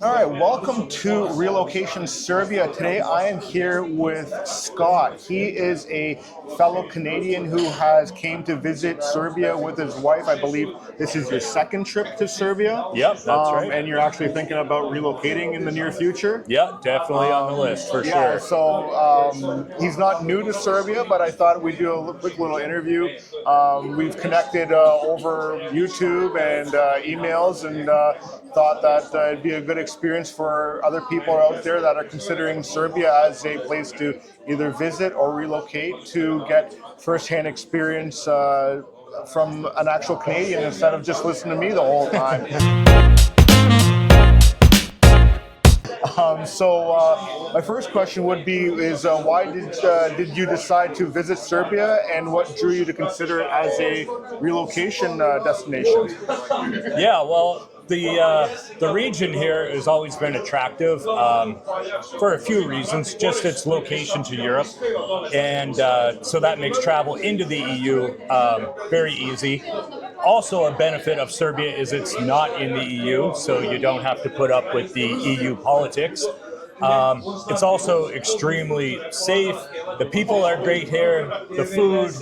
All right, welcome to Relocation Serbia. Today I am here with Scott. He is a fellow Canadian who has came to visit Serbia with his wife. I believe this is your second trip to Serbia. Yep, that's right. And you're actually thinking about relocating in the near future. Yeah, definitely on the list for Yeah, sure. so he's not new to Serbia, but I thought we'd do a quick little interview. We've connected over YouTube and emails, and thought that it'd be a good experience for other people out there that are considering Serbia as a place to either visit or relocate to get firsthand experience from an actual Canadian instead of just listening to me the whole time. My first question would be: why did you decide to visit Serbia, and what drew you to consider it as a relocation destination? Yeah, well, the region here has always been attractive for a few reasons. Just its location to Europe, and so that makes travel into the EU very easy. Also, a benefit of Serbia is it's not in the EU, so you don't have to put up with the EU politics. It's also extremely safe. The people are great here, the food,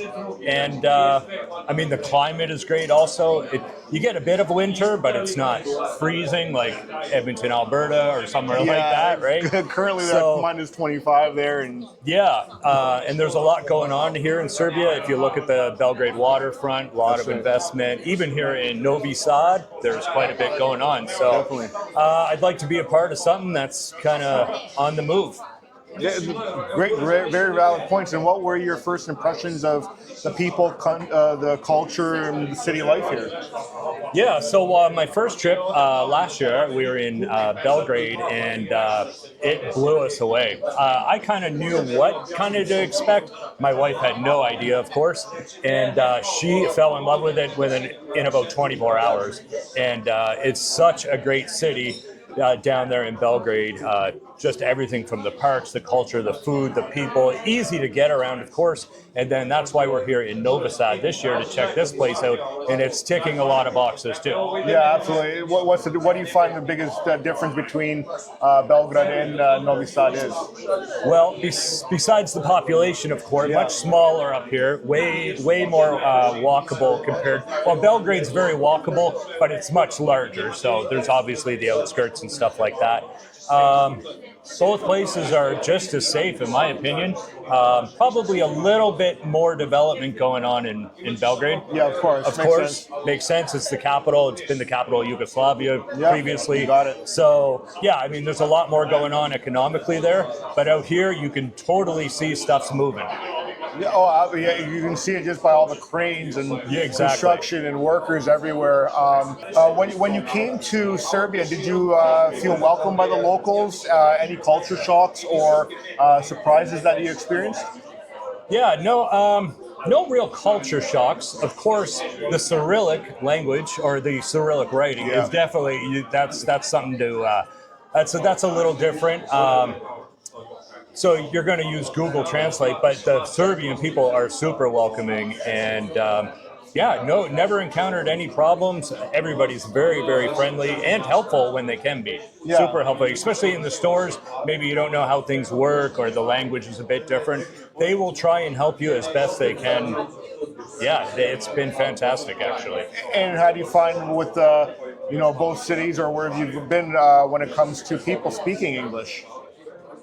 and I mean, the climate is great also. You get a bit of winter, but it's not freezing like Edmonton, Alberta, or somewhere like that, right? Currently, so, minus 25 there. And there's a lot going on here in Serbia. If you look at the Belgrade waterfront, a lot of investment. Even here in Novi Sad, there's quite a bit going on. So I'd like to be a part of something that's kind of on the move. Yeah, great, very valid points. And what were your first impressions of the people, the culture, and the city life here? Yeah, so my first trip last year, we were in Belgrade, and it blew us away. I kind of knew what kind of to expect. My wife had no idea, of course, and she fell in love with it in about 24 hours. And it's such a great city. Down there in Belgrade, just everything from the parks, the culture, the food, the people, easy to get around, of course. And then that's why we're here in Novi Sad this year to check this place out, and it's ticking a lot of boxes too. Yeah, absolutely. What do you find the biggest difference between Belgrade and Novi Sad is? Well, besides the population, of course, much smaller up here, way more walkable compared. Well, Belgrade's very walkable, but it's much larger, so there's obviously the outskirts and stuff like that. Both places are just as safe, in my opinion. Probably a little bit more development going on in Belgrade. Yeah, of course. Makes sense. It's the capital. It's been the capital of Yugoslavia previously. Got it. So, yeah, I mean, there's a lot more going on economically there. But out here, you can totally see stuff's moving. Yeah, you can see it just by all the cranes and construction and workers everywhere. When you came to Serbia, did you feel welcomed by the locals? Any culture shocks or surprises that you experienced? Yeah, no real culture shocks. Of course, the Cyrillic language or the Cyrillic writing is definitely that's something to that's a little different. So you're going to use Google Translate, but the Serbian people are super welcoming, and never encountered any problems. Everybody's very, very friendly and helpful when they can be. Yeah. Super helpful, especially in the stores. Maybe you don't know how things work or the language is a bit different. They will try and help you as best they can. Yeah, it's been fantastic, actually. And how do you find with both cities, or where have you been when it comes to people speaking English?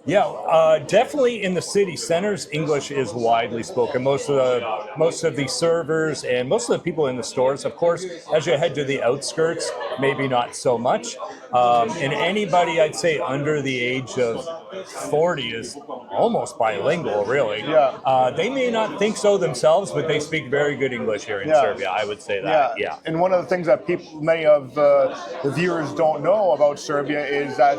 Yeah, definitely in the city centers, English is widely spoken. Most of the servers and most of the people in the stores, of course, as you head to the outskirts, maybe not so much. And anybody, I'd say, under the age of 40 is almost bilingual, really. Yeah. They may not think so themselves, but they speak very good English here in Serbia. I would say that. Yeah. And one of the things that many of the viewers don't know about Serbia is that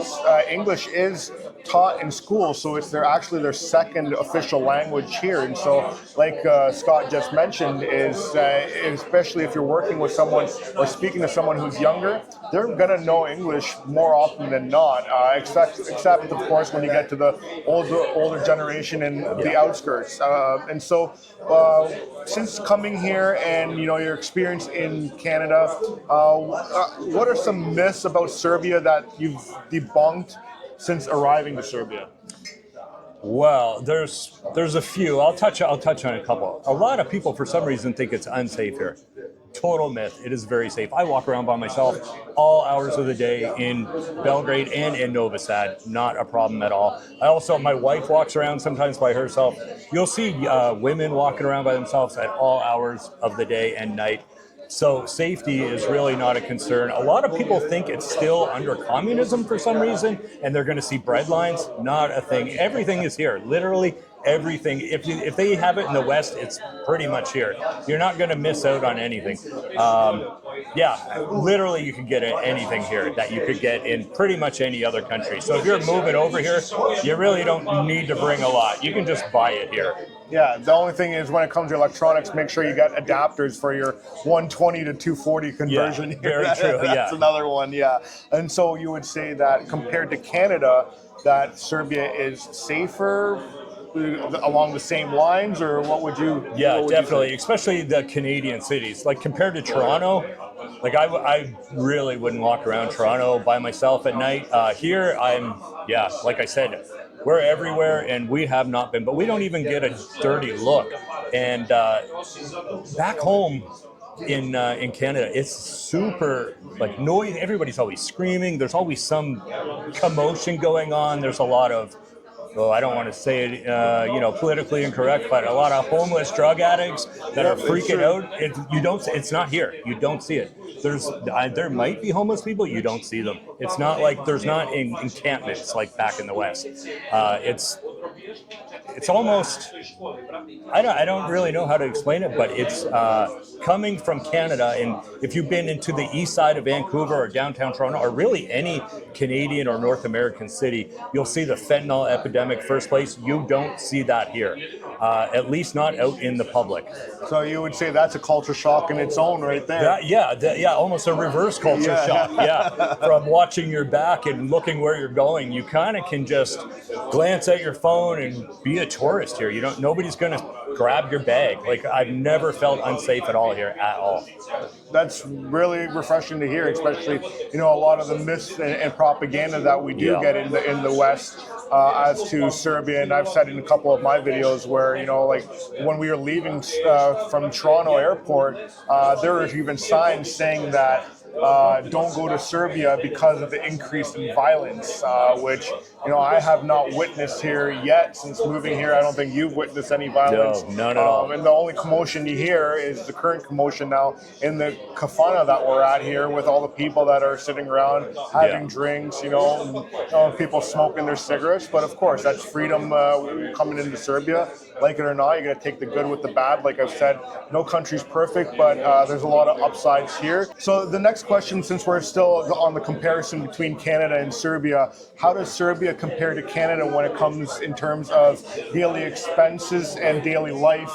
English is taught in school, so it's their second official language here. And so, like Scott just mentioned, is especially if you're working with someone or speaking to someone who's younger, they're gonna know English more often than not. Except of course when you get to the older generation in the outskirts. And so, since coming here and your experience in Canada, what are some myths about Serbia that you've debunked since arriving to Serbia? Well, there's a few. I'll touch on a couple. A lot of people, for some reason, think it's unsafe here. Total myth. It is very safe. I walk around by myself all hours of the day in Belgrade and in Novi Sad. Not a problem at all. My wife walks around sometimes by herself. You'll see women walking around by themselves at all hours of the day and night. So safety is really not a concern. A lot of people think it's still under communism for some reason, and they're going to see bread lines. Not a thing. Everything is here. Literally everything. If they have it in the West, it's pretty much here. You're not going to miss out on anything. Literally you can get anything here that you could get in pretty much any other country. So if you're moving over here, you really don't need to bring a lot. You can just buy it here. Yeah, the only thing is when it comes to electronics, make sure you get adapters for your 120 to 240 conversion. Yeah, very true. That's another one, yeah. And so you would say that compared to Canada, that Serbia is safer along the same lines, or what would you? Yeah, definitely, especially the Canadian cities. Like compared to Toronto, like I really wouldn't walk around Toronto by myself at night. Here, like I said, we're everywhere, and we have not been, but we don't even get a dirty look. And back home in Canada, it's super like noisy. Everybody's always screaming. There's always some commotion going on. There's a lot of, I don't want to say it, politically incorrect, but a lot of homeless drug addicts that are freaking out. It's not here. You don't see it. There might be homeless people. You don't see them. It's not like there's not encampments like back in the West. It's almost, I don't really know how to explain it, but it's coming from Canada, and if you've been into the east side of Vancouver or downtown Toronto, or really any Canadian or North American city, you'll see the fentanyl epidemic first place. You don't see that here, at least not out in the public. So you would say that's a culture shock in its own right there. Almost a reverse culture shock. Yeah, from watching your back and looking where you're going, you kind of can just glance at your phone and be a tourist here. Nobody's going to grab your bag. Like, I've never felt unsafe at all here at all. That's really refreshing to hear, especially a lot of the myths and propaganda that we do get in the West as to Serbia. And I've said in a couple of my videos where like when we were leaving from Toronto airport, there were even signs saying that don't go to Serbia because of the increase in violence, which I have not witnessed here yet since moving here. I don't think you've witnessed any violence. No, none at all. And the only commotion you hear is the current commotion now in the kafana that we're at here, with all the people that are sitting around having drinks, and people smoking their cigarettes. But of course, that's freedom coming into Serbia. Like it or not, you got to take the good with the bad. Like I've said, no country's perfect, but there's a lot of upsides here. So the next question, since we're still on the comparison between Canada and Serbia, how does Serbia compare to Canada when it comes in terms of daily expenses and daily life,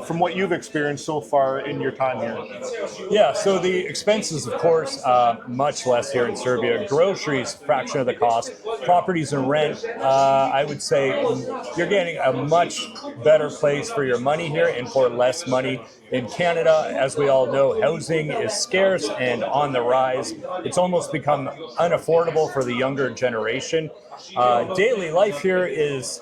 from what you've experienced so far in your time here? Yeah, so the expenses, of course, much less here in Serbia. Groceries, fraction of the cost. Properties and rent, I would say you're getting a much better place for your money here and for less money. In Canada, as we all know, housing is scarce and on the rise. It's almost become unaffordable for the younger generation. Daily life here is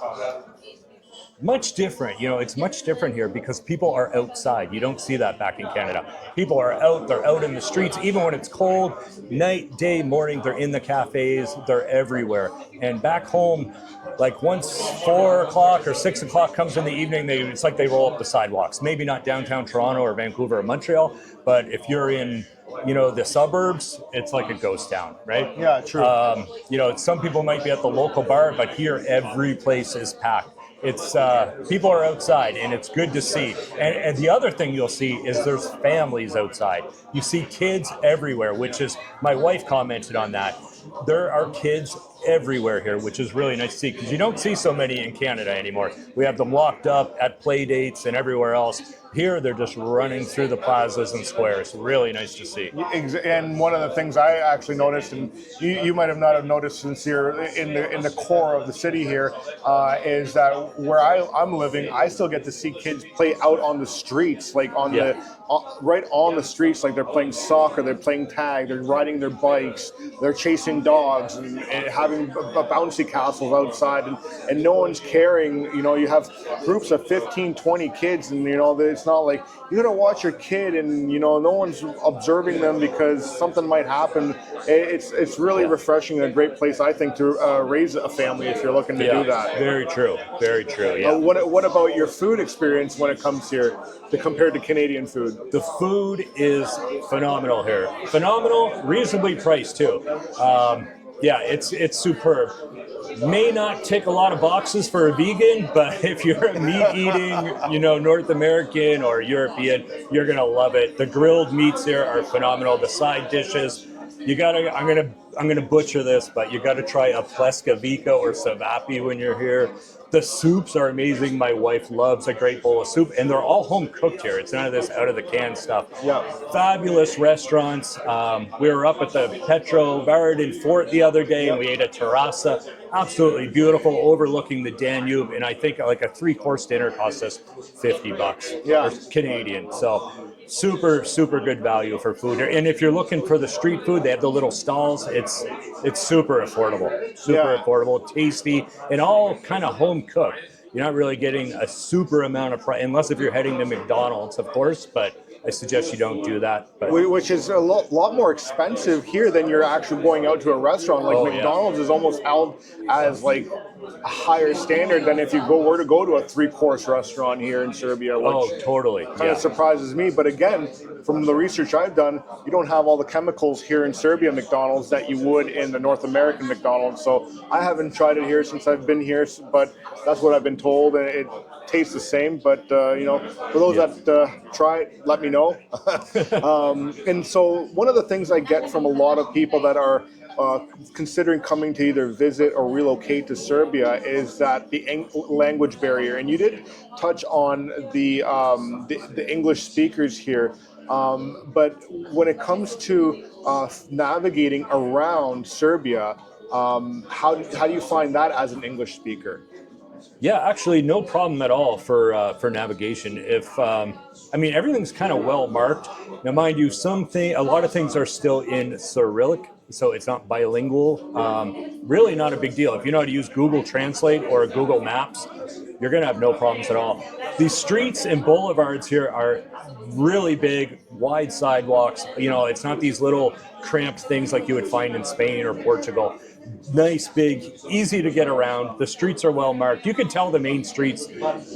much different. It's much different here because people are outside. You don't see that back in Canada. People are out, they're out in the streets, even when it's cold, night, day, morning, they're in the cafes, they're everywhere. And back home, like once 4 o'clock or 6 o'clock comes in the evening, it's like they roll up the sidewalks. Maybe not downtown Toronto or Vancouver or Montreal, but if you're in the suburbs, it's like a ghost town, right? Yeah, true. Some people might be at the local bar, but here every place is packed. It's people are outside, and it's good to see. And the other thing you'll see is there's families outside. You see kids everywhere, which is, my wife commented on that. There are kids everywhere here, which is really nice to see, because you don't see so many in Canada anymore. We have them locked up at play dates and everywhere else. Here, they're just running through the plazas and squares. Really nice to see. And one of the things I actually noticed, and you might have not have noticed since you're in the core of the city here, is that where I'm living, I still get to see kids play out on the streets, like right on the streets, like they're playing soccer, they're playing tag, they're riding their bikes, they're chasing dogs, and having bouncy castles outside, and no one's caring. You have groups of 15, 20 kids, and it's not like you're gonna watch your kid and no one's observing them because something might happen. It's really refreshing and a great place, I think, to raise a family if you're looking to do that. Very true. Very true. Yeah. What about your food experience when it comes here compared to Canadian food? The food is phenomenal here. Phenomenal, reasonably priced too. It's superb. May not tick a lot of boxes for a vegan, but if you're a meat-eating, North American or European, you're gonna love it. The grilled meats here are phenomenal. The side dishes, I'm gonna butcher this, but you gotta try a pleskavica or savapi when you're here. The soups are amazing. My wife loves a great bowl of soup, and they're all home cooked here. It's none of this out of the can stuff. Yeah. Fabulous restaurants. We were up at the Petrovaradin Fort the other day, and we ate at Terrassa. Absolutely beautiful, overlooking the Danube. And I think like a 3-course dinner cost us $50 or Canadian. So super, super good value for food here. And if you're looking for the street food, they have the little stalls. It's super affordable, affordable, tasty, and all kind of home cooked. You're not really getting a super amount of price, unless if you're heading to McDonald's, of course, but I suggest you don't do that. But which is a lot more expensive here than you're actually going out to a restaurant. Like McDonald's is almost held as like a higher standard than if you were to go to a 3-course restaurant here in Serbia. Which totally. Kind of surprises me. But again, from the research I've done, you don't have all the chemicals here in Serbia McDonald's that you would in the North American McDonald's. So I haven't tried it here since I've been here, but that's what I've been told, and it tastes the same. But for those that try it, let me know. And so one of the things I get from a lot of people that are considering coming to either visit or relocate to Serbia is that the language barrier. And you did touch on the English speakers here. But when it comes to navigating around Serbia, how do you find that as an English speaker? Yeah, actually, no problem at all for navigation. If everything's kind of well marked. Now, mind you, a lot of things are still in Cyrillic, so it's not bilingual. Really, not a big deal. If you know how to use Google Translate or Google Maps, you're gonna have no problems at all. These streets and boulevards here are really big, wide sidewalks. It's not these little cramped things like you would find in Spain or Portugal. Nice, big, easy to get around. The streets are well marked. You can tell the main streets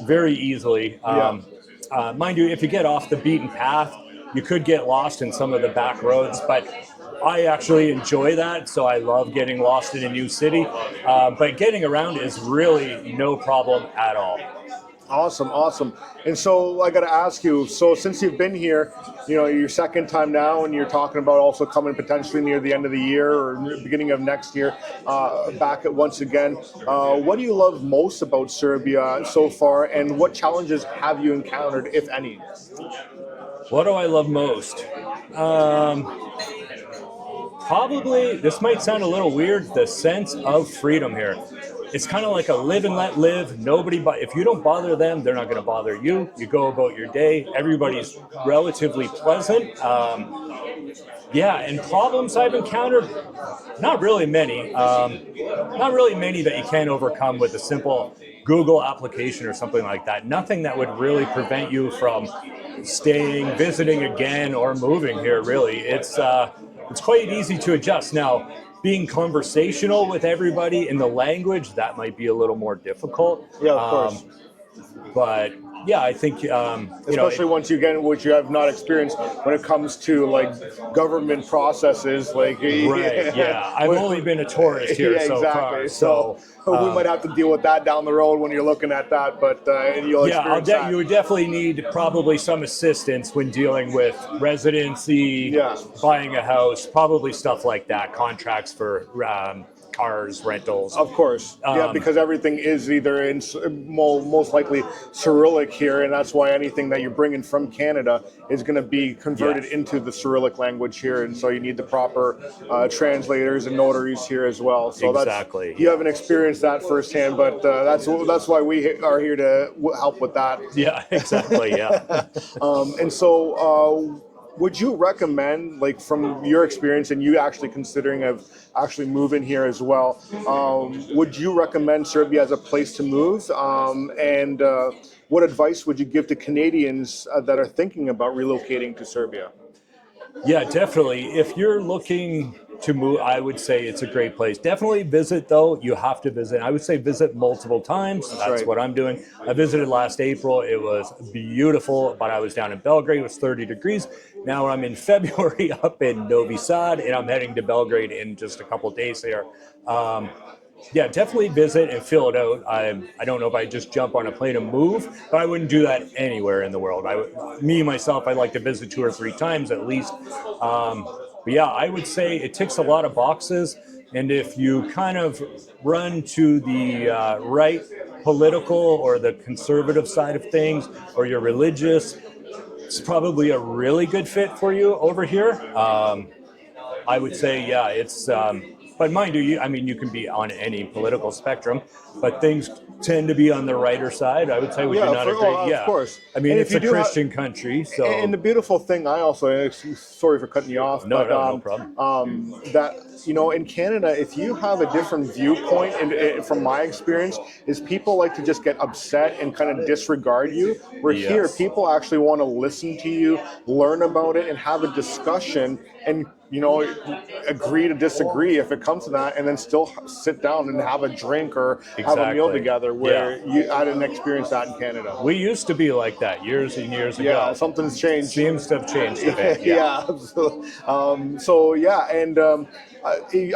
very easily. Mind you, if you get off the beaten path, you could get lost in some of the back roads, but I actually enjoy that, so I love getting lost in a new city. But getting around is really no problem at all. Awesome. And so I got to ask you, so since you've been here, your second time now, and you're talking about also coming potentially near the end of the year or beginning of next year, back at once again, what do you love most about Serbia so far, and what challenges have you encountered, if any? What do I love most? Probably, this might sound a little weird, the sense of freedom here. It's kind of like a live and let live. If you don't bother them, they're not going to bother you. You go about your day. Everybody's relatively pleasant. And problems I've encountered, not really many. Not really many that you can't overcome with a simple Google application or something like that. Nothing that would really prevent you from staying, visiting again, or moving here, really. It's quite easy to adjust. Now, being conversational with everybody in the language, that might be a little more difficult. Yeah, of course. But yeah, I think Especially once you get which you have not experienced when it comes to like government processes, like right. Yeah, I've only been a tourist here yeah, so exactly. far, so. We might have to deal with that down the road when you're looking at that, but you'll Yeah, experience that. you would definitely need probably some assistance when dealing with residency, Yeah. buying a house, probably stuff like that, contracts for cars, rentals. Of course, yeah, because everything is either in most likely Cyrillic here, and that's why anything that you're bringing from Canada is going to be converted Yes. into the Cyrillic language here, and so you need the proper translators and notaries here as well. So Exactly, you haven't experienced that firsthand, but that's why we are here to help with that. Yeah, exactly. Yeah. And so. Would you recommend, like from your experience and you actually considering of actually moving here as well, would you recommend Serbia as a place to move? And what advice would you give to Canadians that are thinking about relocating to Serbia? Yeah, definitely. If you're looking to move, I would say it's a great place. Definitely visit, though. You have to visit. I would say visit multiple times. That's right. what I'm doing. I visited last April. It was beautiful, but I was down in Belgrade. It was 30 degrees. Now I'm in February up in Novi Sad, and I'm heading to Belgrade in just a couple of days there. Yeah, definitely visit and fill it out. I don't know if I just jump on a plane and move, but I wouldn't do that anywhere in the world. Myself, I'd like to visit 2 or 3 times at least. But yeah, I would say it ticks a lot of boxes. And if you kind of run to the right political or the conservative side of things, or you're religious, it's probably a really good fit for you over here. I would say, yeah, it's. But mind you, you can be on any political spectrum, but things tend to be on the righter side. I would say, would you not agree? Of course. I mean, And it's a Christian country, so. And the beautiful thing, I also, sorry for cutting you off, No problem. that in Canada, if you have a different viewpoint, and from my experience, is people like to just get upset and kind of disregard you. Where here, people actually want to listen to you, learn about it, and have a discussion, and agree to disagree if it comes to that, and then still sit down and have a drink or have a meal together. Where I didn't experience that in Canada. We used to be like that years and years ago. Yeah, something's changed. Seems to have changed a bit. Yeah.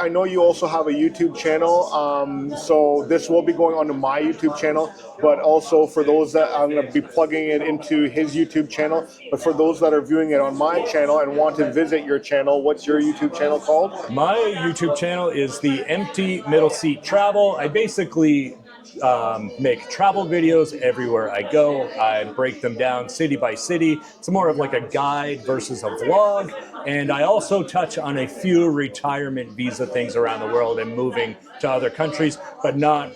I know you also have a YouTube channel. So this will be going onto my YouTube channel, but also for those that I'm going to be plugging it into his YouTube channel. But for those that are viewing it on my channel and want to visit your channel, what's your YouTube channel called? My YouTube channel is the Empty Middle Seat Travel. I basically make travel videos everywhere I go. I break them down city by city. It's more of like a guide versus a vlog. And I also touch on a few retirement visa things around the world and moving to other countries, but not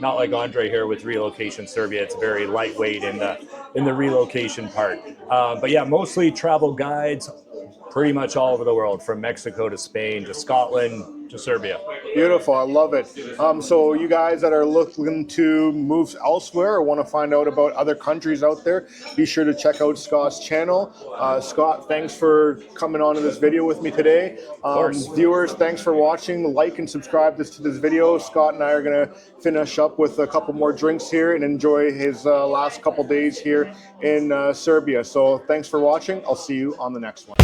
like Andre here with Relocation Serbia. It's very lightweight in the relocation part. But yeah, mostly travel guides, pretty much all over the world, from Mexico to Spain to Scotland to Serbia. Beautiful, I love it. So you guys that are looking to move elsewhere or want to find out about other countries out there, be sure to check out Scott's channel. Scott, thanks for coming on to this video with me today. Viewers, thanks for watching. Like and subscribe to this video. Scott and I are going to finish up with a couple more drinks here and enjoy his last couple days here in Serbia. So thanks for watching. I'll see you on the next one.